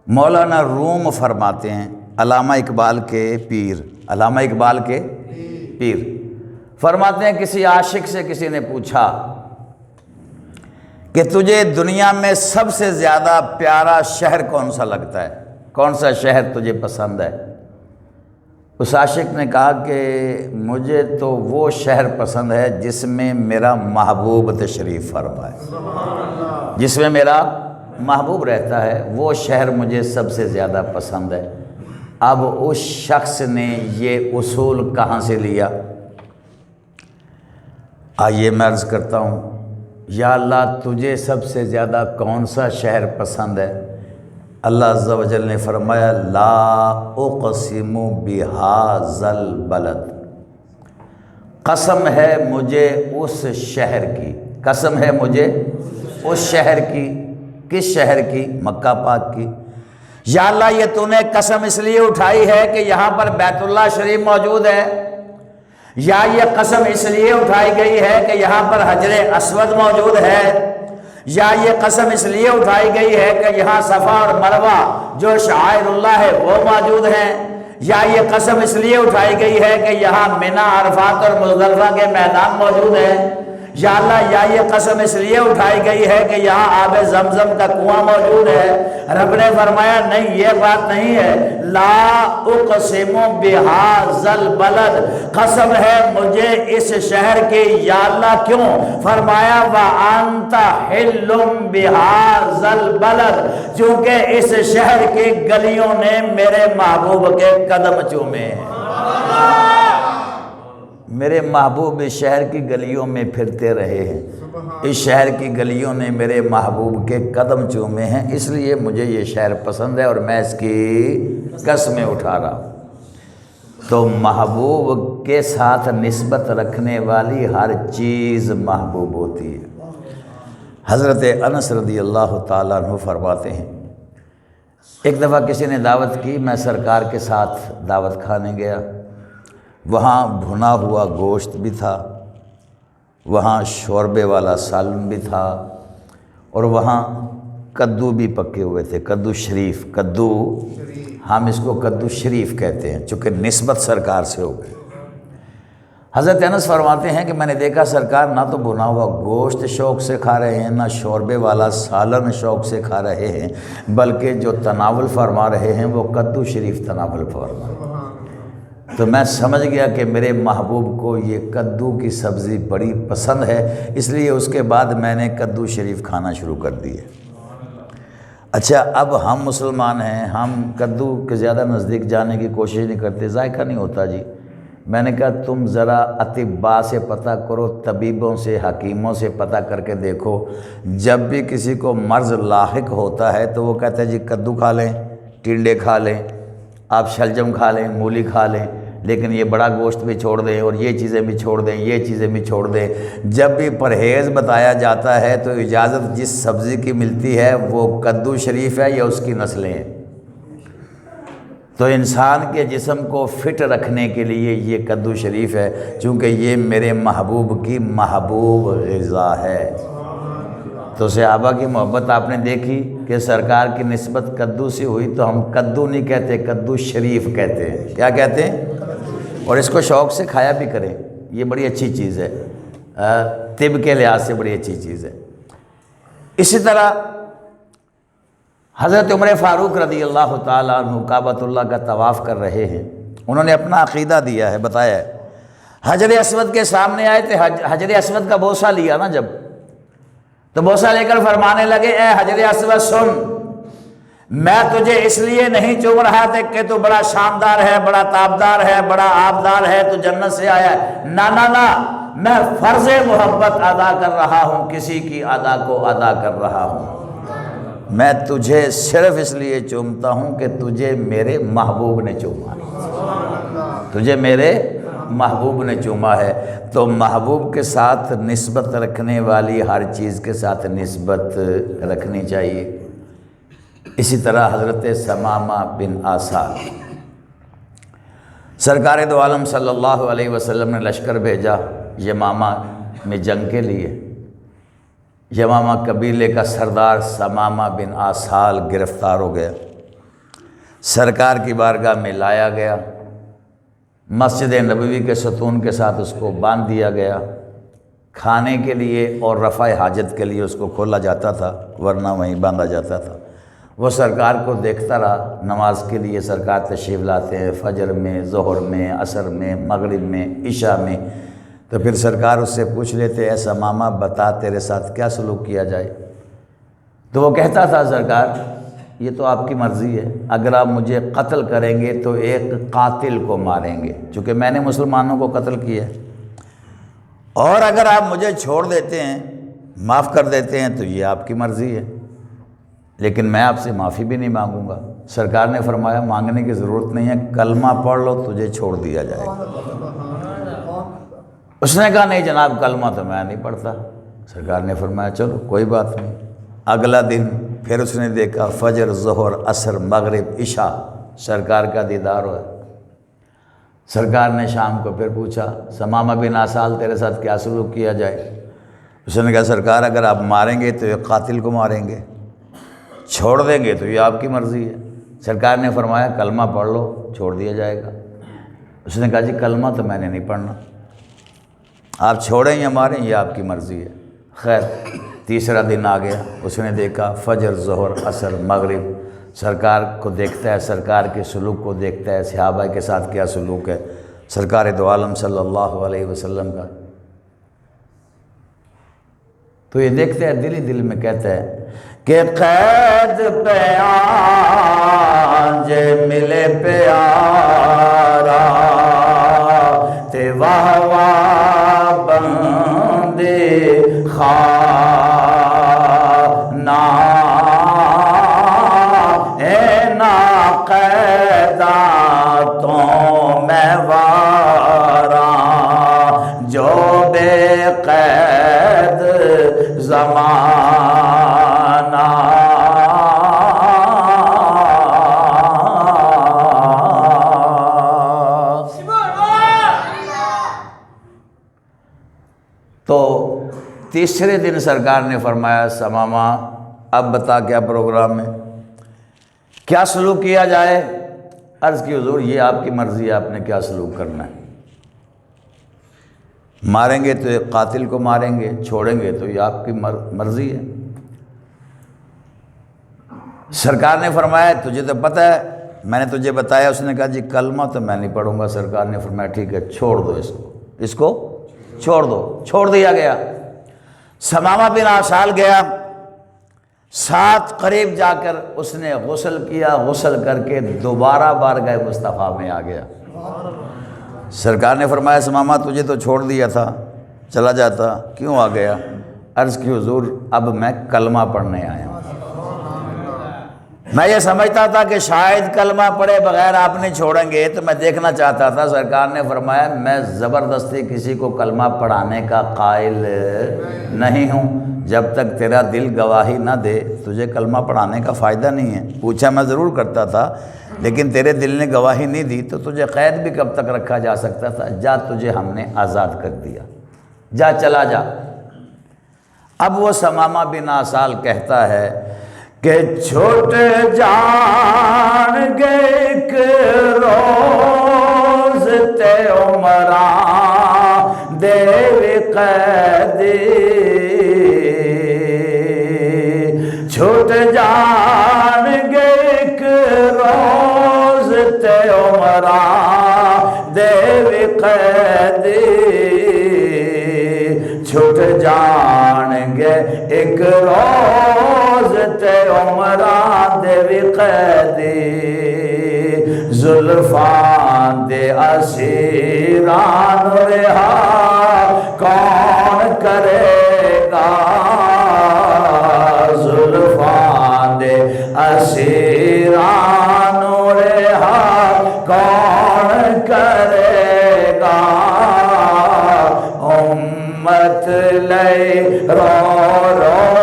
مولانا روم فرماتے ہیں، علامہ اقبال کے پیر، علامہ اقبال کے پیر فرماتے ہیں کسی عاشق سے کسی نے پوچھا کہ تجھے دنیا میں سب سے زیادہ پیارا شہر کون سا لگتا ہے، کون سا شہر تجھے پسند ہے؟ اس عاشق نے کہا کہ مجھے تو وہ شہر پسند ہے جس میں میرا محبوب تشریف فرما ہے، جس میں میرا محبوب رہتا ہے، وہ شہر مجھے سب سے زیادہ پسند ہے۔ اب اس شخص نے یہ اصول کہاں سے لیا؟ آئیے میں عرض کرتا ہوں، یا اللہ تجھے سب سے زیادہ کون سا شہر پسند ہے؟ اللہ عز و جل نے فرمایا لا اقسم بہذا البلد، قسم ہے مجھے اس شہر کی، قسم ہے مجھے اس شہر کی۔ کس شہر کی؟ مکہ پاک کی۔ یا اللہ یہ تو نے قسم اس لیے اٹھائی ہے کہ یہاں پر بیت اللہ شریف موجود ہے، یا یہ قسم اس لیے اٹھائی گئی ہے کہ یہاں پر حجر اسود موجود ہے، یا یہ قسم اس لیے اٹھائی گئی ہے کہ یہاں صفا اور مروہ جو شعائر اللہ ہے وہ موجود ہیں، یا یہ قسم اس لیے اٹھائی گئی ہے کہ یہاں منی، عرفات اور مزدلفہ کے میدان موجود ہیں، یا اللہ یا یہ قسم اس لیے اٹھائی گئی ہے کہ یہاں آب زمزم کا کنواں موجود ہے۔ رب نے فرمایا نہیں، یہ بات نہیں ہے، لا اقسم بہذا البلد، قسم ہے مجھے اس شہر کی۔ یا اللہ کیوں؟ فرمایا وانت حل بہذا البلد، چونکہ اس شہر کی گلیوں نے میرے محبوب کے قدم چومے ہیں، میرے محبوب اس شہر کی گلیوں میں پھرتے رہے ہیں، اس شہر کی گلیوں نے میرے محبوب کے قدم چومے ہیں، اس لیے مجھے یہ شہر پسند ہے اور میں اس کی قسمیں اٹھا رہا ہوں۔ تو محبوب کے ساتھ نسبت رکھنے والی ہر چیز محبوب ہوتی ہے۔ حضرت انس رضی اللہ تعالیٰ عنہ فرماتے ہیں ایک دفعہ کسی نے دعوت کی، میں سرکار کے ساتھ دعوت کھانے گیا، وہاں بھنا ہوا گوشت بھی تھا، وہاں شوربے والا سالن بھی تھا، اور وہاں کدو بھی پکے ہوئے تھے، کدو شریف، کدو ہم اس کو کدو شریف کہتے ہیں چونکہ نسبت سرکار سے ہو گئی۔ حضرت انس فرماتے ہیں کہ میں نے دیکھا سرکار نہ تو بھنا ہوا گوشت شوق سے کھا رہے ہیں، نہ شوربے والا سالن شوق سے کھا رہے ہیں، بلکہ جو تناول فرما رہے ہیں وہ کدو شریف تناول فرما رہے ہیں۔ تو میں سمجھ گیا کہ میرے محبوب کو یہ کدو کی سبزی بڑی پسند ہے، اس لیے اس کے بعد میں نے کدو شریف کھانا شروع کر دی ہے۔ اچھا اب ہم مسلمان ہیں، ہم کدو کے زیادہ نزدیک جانے کی کوشش نہیں کرتے، ذائقہ نہیں ہوتا جی۔ میں نے کہا تم ذرا اطباء سے پتہ کرو، طبیبوں سے، حکیموں سے پتہ کر کے دیکھو، جب بھی کسی کو مرض لاحق ہوتا ہے تو وہ کہتے ہیں جی کدو کھا لیں، ٹنڈے کھا لیں، آپ شلجم کھا لیں، مولی کھا لیں، لیکن یہ بڑا گوشت بھی چھوڑ دیں اور یہ چیزیں بھی چھوڑ دیں، یہ چیزیں بھی چھوڑ دیں۔ جب بھی پرہیز بتایا جاتا ہے تو اجازت جس سبزی کی ملتی ہے وہ کدو شریف ہے یا اس کی نسلیں ہیں۔ تو انسان کے جسم کو فٹ رکھنے کے لیے یہ کدو شریف ہے، چونکہ یہ میرے محبوب کی محبوب غذا ہے۔ تو صحابہ کی محبت آپ نے دیکھی کہ سرکار کی نسبت کدو سے ہوئی، تو ہم کدو نہیں کہتے، کدو شریف کہتے ہیں۔ کیا کہتے ہیں؟ اور اس کو شوق سے کھایا بھی کریں، یہ بڑی اچھی چیز ہے، طب کے لحاظ سے بڑی اچھی چیز ہے۔ اسی طرح حضرت عمر فاروق رضی اللہ تعالیٰ عنہ کعبۃ اللہ کا طواف کر رہے ہیں، انہوں نے اپنا عقیدہ دیا ہے، بتایا ہے۔ حجر اسود کے سامنے آئے تھے، حجر اسود کا بوسہ لیا نا جب، تو بوسہ لے کر فرمانے لگے اے حجر اسود سن، میں تجھے اس لیے نہیں چوم رہا تھا کہ تو بڑا شاندار ہے، بڑا تابدار ہے، بڑا آبدار ہے، تو جنت سے آیا ہے، نہ نہ نہ، میں فرض محبت ادا کر رہا ہوں، کسی کی ادا کو ادا کر رہا ہوں۔ میں تجھے صرف اس لیے چومتا ہوں کہ تجھے میرے محبوب نے چوما ہے، تجھے میرے محبوب نے چوما ہے۔ تو محبوب کے ساتھ نسبت رکھنے والی ہر چیز کے ساتھ نسبت رکھنی چاہیے۔ اسی طرح حضرت ثمامہ بن آسال، سرکار دو عالم صلی اللہ علیہ وسلم نے لشکر بھیجا یمامہ میں جنگ کے لیے۔ یمامہ قبیلے کا سردار ثمامہ بن آسال گرفتار ہو گیا، سرکار کی بارگاہ میں لایا گیا، مسجد نبوی کے ستون کے ساتھ اس کو باندھ دیا گیا، کھانے کے لیے اور رفع حاجت کے لیے اس کو کھولا جاتا تھا، ورنہ وہیں باندھا جاتا تھا۔ وہ سرکار کو دیکھتا رہا، نماز کے لیے سرکار تشریف لاتے ہیں، فجر میں، ظہر میں، عصر میں، مغرب میں، عشاء میں، تو پھر سرکار اس سے پوچھ لیتے، اے ثمامہ بتا تیرے ساتھ کیا سلوک کیا جائے؟ تو وہ کہتا تھا، سرکار یہ تو آپ کی مرضی ہے، اگر آپ مجھے قتل کریں گے تو ایک قاتل کو ماریں گے، چونکہ میں نے مسلمانوں کو قتل کیا ہے، اور اگر آپ مجھے چھوڑ دیتے ہیں، معاف کر دیتے ہیں، تو یہ آپ کی مرضی ہے، لیکن میں آپ سے معافی بھی نہیں مانگوں گا۔ سرکار نے فرمایا مانگنے کی ضرورت نہیں ہے، کلمہ پڑھ لو تجھے چھوڑ دیا جائے گا۔ اس نے کہا نہیں جناب، کلمہ تو میں نہیں پڑھتا۔ سرکار نے فرمایا چلو کوئی بات نہیں۔ اگلا دن پھر اس نے دیکھا، فجر، ظہر، عصر، مغرب، عشاء سرکار کا دیدار ہوا۔ سرکار نے شام کو پھر پوچھا، ثمامہ بن آسال تیرے ساتھ کیا سلوک کیا جائے؟ اس نے کہا سرکار اگر آپ ماریں گے تو ایک قاتل کو ماریں گے، چھوڑ دیں گے تو یہ آپ کی مرضی ہے۔ سرکار نے فرمایا کلمہ پڑھ لو چھوڑ دیا جائے گا۔ اس نے کہا جی کلمہ تو میں نے نہیں پڑھنا، آپ چھوڑیں یا ماریں یہ آپ کی مرضی ہے۔ خیر تیسرا دن آ گیا، اس نے دیکھا فجر، ظہر، عصر، مغرب، سرکار کو دیکھتا ہے، سرکار کے سلوک کو دیکھتا ہے، صحابہ کے ساتھ کیا سلوک ہے سرکار دو عالم صلی اللہ علیہ وسلم کا، تو یہ دیکھتا ہے، دل ہی دل میں کہتا ہے کہ قید پہ آج ملے پیارا تے واہ واہ بندے خانہ اے ناقیدہ تو میں وارا جو بے قید زمانہ تو تیسرے دن سرکار نے فرمایا ثمامہ اب بتا کیا پروگرام ہے، کیا سلوک کیا جائے؟ عرض کی حضور یہ آپ کی مرضی ہے، آپ نے کیا سلوک کرنا ہے، ماریں گے تو ایک قاتل کو ماریں گے، چھوڑیں گے تو یہ آپ کی مرضی ہے۔ سرکار نے فرمایا تجھے تو پتہ ہے، میں نے تجھے بتایا۔ اس نے کہا جی کلمہ تو میں نہیں پڑھوں گا۔ سرکار نے فرمایا ٹھیک ہے چھوڑ دو اس کو چھوڑ دو۔ چھوڑ دیا گیا۔ ثمامہ بن آسال گیا، ساتھ قریب جا کر اس نے غسل کیا، غسل کر کے دوبارہ بارگاہ مصطفیٰ میں آ گیا۔ سرکار نے فرمایا ثمامہ تجھے تو چھوڑ دیا تھا، چلا جاتا، کیوں آ گیا؟ عرض کی حضور اب میں کلمہ پڑھنے آیا ہوں۔ میں یہ سمجھتا تھا کہ شاید کلمہ پڑھے بغیر آپ نہیں چھوڑیں گے، تو میں دیکھنا چاہتا تھا۔ سرکار نے فرمایا میں زبردستی کسی کو کلمہ پڑھانے کا قائل نہیں ہوں، جب تک تیرا دل گواہی نہ دے تجھے کلمہ پڑھانے کا فائدہ نہیں ہے۔ پوچھا میں ضرور کرتا تھا، لیکن تیرے دل نے گواہی نہیں دی تو تجھے قید بھی کب تک رکھا جا سکتا تھا؟ جا تجھے ہم نے آزاد کر دیا، جا چلا جا۔ اب وہ ثمامہ بن آسال کہتا ہے کہ چھوٹے جان گے ایک روز تے عمراں دے قیدی، چھوٹے جان گے ایک روز تے عمراں دے قیدی، چھوٹ جان گے ایک روز تے عمراں دے قیدی، زلفان دے اسیران رہا کون کرے گا، زلفان دے اسیران رہا کون کرے گا، امت لے رو رو